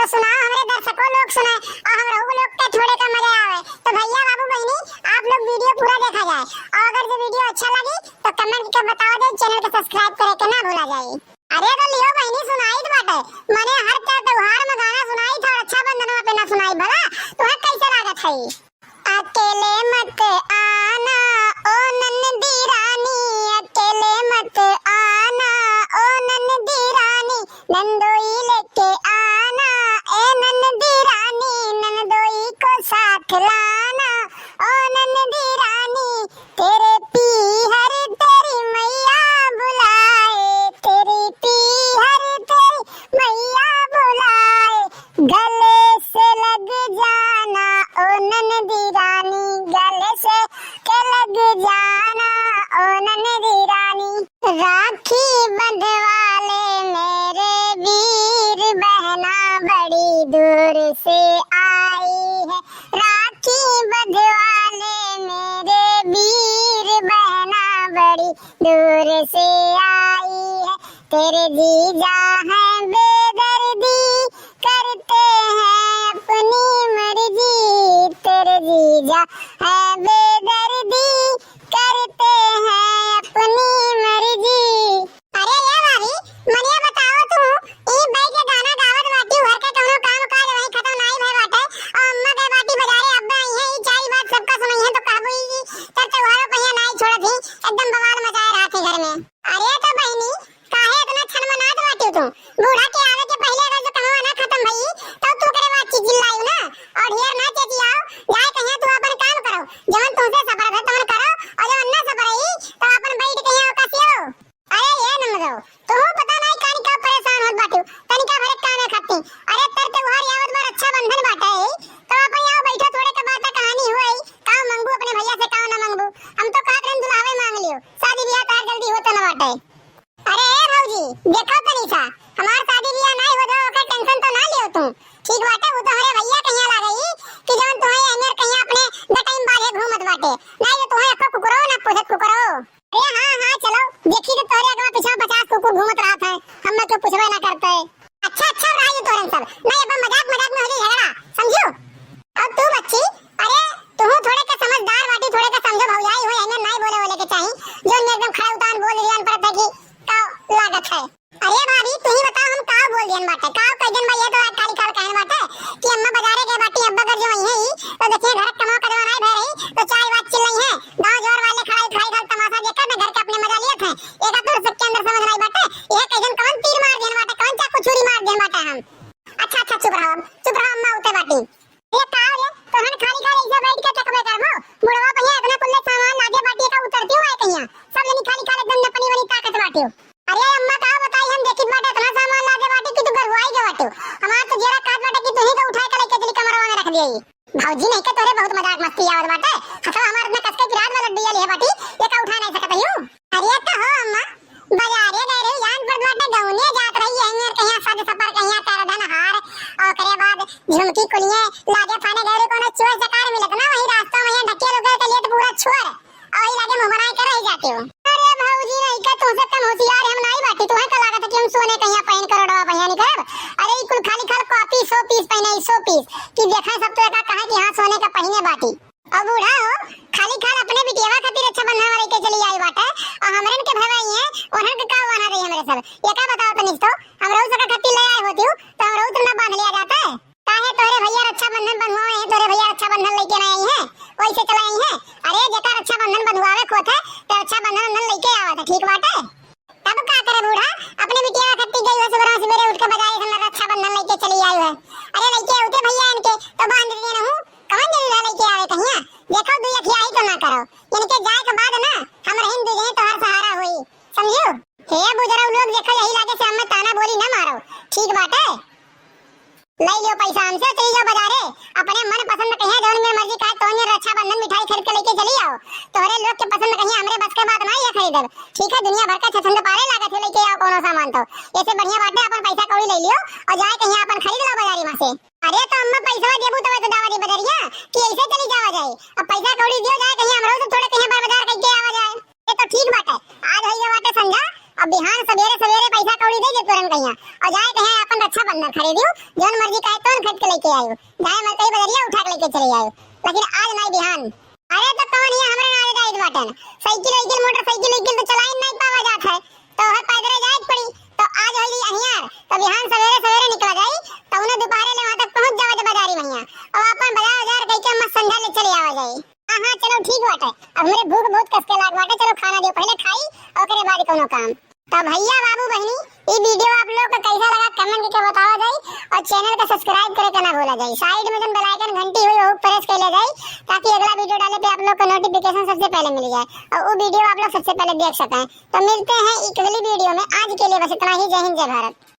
तो सुनाओ हमरे दर्शकों लोग सुनाए और हम लोग के थोड़े का मजा आवे। तो भैया बाबू बहनी आप लोग वीडियो पूरा देखा जाए और अगर जो वीडियो अच्छा लगी तो कमेंट करके बताओ दे, चैनल को सब्सक्राइब करे के ना भूला जाए। अरे तो लियो बहनी सुनाई तो बाटे मने हर त्योहार में गाना सुनाई था, रक्षाबंधन पे ना सुनाई भला तुम्हें कैसे लागत है? अकेले मत आना ओ नन्दी रानी, अकेले मत आना ओ नन्दी रानी, नंदोई लेके आना ए नन्दी रानी, नंदोई को साथ लाना ओ नन्दी रानी, तेरे पीहर तेरी मैया बुलाए, तेरी पीहर तेरी मैया बुलाए, गले से लग जाना ओ नन्दी रानी, गले से के लग जाना ओ नन्दी रानी। राखी बंधवाले मेरे वीर बहना बड़ी दूर से आई है, राखी बंधवाले मेरे वीर बहना बड़ी दूर से आई है, तेरे जीजा है बेदर्दी करते हैं अपनी मर्जी, तेरे जीजा है बेदर्दी करते हैं अपनी मर्जी। अरे ये भाभी मनिया बताओ तू ई भाई के गाना गावत बाटी घर के कोनो काम काज वही खत्म नहीं भय बाटे और अम्मा के बाटी बजारे अब्बा आई है, ई चाई बात सबका सुनई है तो कहबो ई तर त्योहारों कहिया नहीं छोड़त ही, एकदम बवाल मचाए रात घर में। अरे तो बहनी काहे इतना छनमनात बाटी तू? बूढ़ा के आवे के पहले अगर जो कहवा ना खत्म भई तो तू करे बात चिल्लाई ना और ढेर ना चेचियाओ, जाए कहिया तू अपन काम करो, जवन तुमसे सबर है तमन करो और जवन ना सबर है तो अपन बैठ कहिया कसियो। अरे ये नमरो तू पता नहीं कानी का परेशान होत बाटू, तनिका भरे कामे खत्ती। अरे तर त्योहार यावत बार रक्षाबंधन बाटे तो अपन यहाँ बैठो थोड़े के बात कहानी हुई का मंगू अपने भैया से का ना मंगू, हम तो कहत रन दुलावे मांग लियो, शादी ब्याह तार जल्दी होता ना बाटे। अरे भौजी देखो तनी सा हमार शादी ब्याह नहीं हो जाओ ओकर टेंशन तो ना लियो तू, ठीक बाटे वो तो हमारे भैया कहिया लागई कि जवन तुम्हारे अंदर कहिया अपने गटाई बाजे घूमत बाटे, नहीं तो तुम्हारे अक्का कुकरो ना पूछत कुकरो। अरे हां चलो देखी तो तोरे अगवा पीछे 50 कुकुर घूमत रहत है, हम में तो पूछबे ना करते। अच्छा राई तोरन सब नहीं अब मजाक में हो जाई झगड़ा समझो। अब तू बच्ची अरे तू थोड़े का समझदार बाटी, थोड़े का समझो भौजाई हो एने नहीं बोले के चाहिए जो एकदम खड़ा उतान बोल दियन पर कि का लागत है। अरे भाभी तू ही बता हम का बोल दियन बाटे का कइजन भाई ये तो खाली खाल कहन बाटे कि अम्मा बाजारे के बाटी अब्बा कर जो है ही तो देखिए घर कमा करवा नहीं भे रही तो चाय बात चिल्लाई है, गांव जोर वाले खड़ाई खाई खाल तमाशा देखकर मैं घर के अपने मजा लियत है, एक तो सबके अंदर समझ नहीं बाटे ये कइजन कौन तीर मार देन बाटे कौन चाकू छुरी मार देन बाटे हम। अच्छा चुप रहो अम्मा उते बाटी ये का रे तो हम खाली खाली ऐसे बैठ के तकबे करबो बुढ़वा भैया इतना कुल्ले सामान लागे बाटी का उतरती हुआ है कहिया सब जनी खाली खाली एकदम नपनी बनी ताकत बाटी। अरे अम्मा का बताई हम देखित बाटे इतना सामान लागे बाटी कि तू गरवाई के बाटे हमार तो जेरा काट बाटे कि तू ही तो उठा के लेके चली कमरवा में रख दियई। भौजी नहीं के तोरे बहुत मजाक मस्ती आवत बाटे हथा हमार इतना कसके की रात में लड्डू ले बाटी ये का उठा नहीं सकत हूं। अरे तो हो अम्मा बाजारे गए रे यान पर बाटे गौने जात रही है कहिया साज सफर कहिया कर धन हार और करे बाद झुमकी कुलिए लागे फाने गए रे कोनो चोर सकार मिलत ना वही रास्ता में ढके लोग के लिए तो पूरा छोर और ही लागे मुंह बनाए कर रह जाते हो। अरे भौजी नहीं का तुमसे कम होशियार हम नहीं बाटी तुम्हें का लागत कि हम सोने कहिया पहन करोड़वा भैया नहीं करब। अरे कुल खाली खाल कॉपी 100 पीस पहने 100 पीस कि देखा सब तो एका कहा कि हां सोने का पहने बाटी अब बूढ़ा हो खाली खाल अपने बिटियावा खातिर अच्छा बंधन वाले के चली आई बाटे और हमरन के भवाई है ओहन के का बना रही हमरे सब ये का बताओ तनिस तो हमरो सका खातिर ले आए होती तो हमरो तो ना बांध लिया जाता है काहे तोरे भैया रक्षाबंधन बनवाए हैं तोरे भैया रक्षाबंधन लेके ना आई है वैसे चला आई है। अरे जेका रक्षाबंधन बनवावे खोत है तो रक्षाबंधन न लेके आवत है ठीक बाटे तब का करे बूढ़ा अपने बिटिया खातिर गई हो सवेरे उठ के बजाए हम रक्षाबंधन लेके चली आई है। अरे लेके उठे भैया इनके तो बांध दिए ना हूं कौन जल्दी लेके आवे कहिया देखो दुई अखिया ही तो ना करो इनके जाए के बाद ना हम हिंदू जे तो हर सहारा होई समझो। हे बुजुर्ग लोग देखो यही लागे से हम ताना बोली ना मारो ठीक बाटे ले लियो पैसा हमसे चली जाओ बाजारे अपने मन पसंद कहिया जौन में मर्जी खाए तो ने रक्षाबंधन मिठाई खरीद के लेके चली आओ तोरे लोग के पसंद कहिया हमरे बस के बात ना ये खरीदब ठीक है दुनिया भर का छछंद पारे लागत है लेके आओ कोनो सामान तो ऐसे बढ़िया बाटे अपन पैसा कौड़ी ले लियो और जाए कहिया अपन खरीद लो बाजारी में से। अरे तो अम्मा पैसा देबू तब तो दावा दी बदरिया कि ऐसे चली जावा जाए अब पैसा कौड़ी दियो जाए कहिया हमरो से थोड़े कहिया बाजार कइके आवा जाए ये तो ठीक बाटे आज होई बाटे समझा अब बिहान सवेरे सवेरे पैसा कौड़ी दे जे तुरंत कहिया और जाए कहिया अपन रक्षा ना बंदर खरीदी हूं, जोन मर्जी काहे तोन खरीद के लेके आयो, जाए मैं कई बदरिया उठा के लेके चले आयो, लेकिन आज नहीं बिहान। अरे तो कौन ये हमरे ना जाइत बाटन, साइकिल मोटरसाइकिल तो चलाई नहीं पावा जात है, तो है पैदल जाइत पड़ी। तो आज होली अहियार, तो बिहान सवेरे निकला जाई, तो उन्हें दोपहर ले वहां तक पहुंच जावे जे बाजारी भैया, और अपन बाजार कई के मस्त संध्या ले चले आवा जाई। हां चलो ठीक बाटे, अब हमरे भूख बहुत कस के लाग बाटे, चलो खाना दियो पहले खाई और ओकरे बाद कोनो काम। तो भैया बाबू बहनी ये वीडियो आप लोग को कैसा लगा कमेंट करके बताओ जाई, और चैनल को सब्सक्राइब करे के ना भूला जाई, साइड में जन बेल आइकन घंटी हुई वो प्रेस कर ले जाई, ताकि अगला वीडियो डाले पे आप लोग को नोटिफिकेशन सबसे पहले मिल जाए और वो वीडियो आप लोग सबसे पहले देख सकें। तो मिलते हैं एक अगली वीडियो में, आज के लिए बस इतना ही। जय हिंद जय भारत।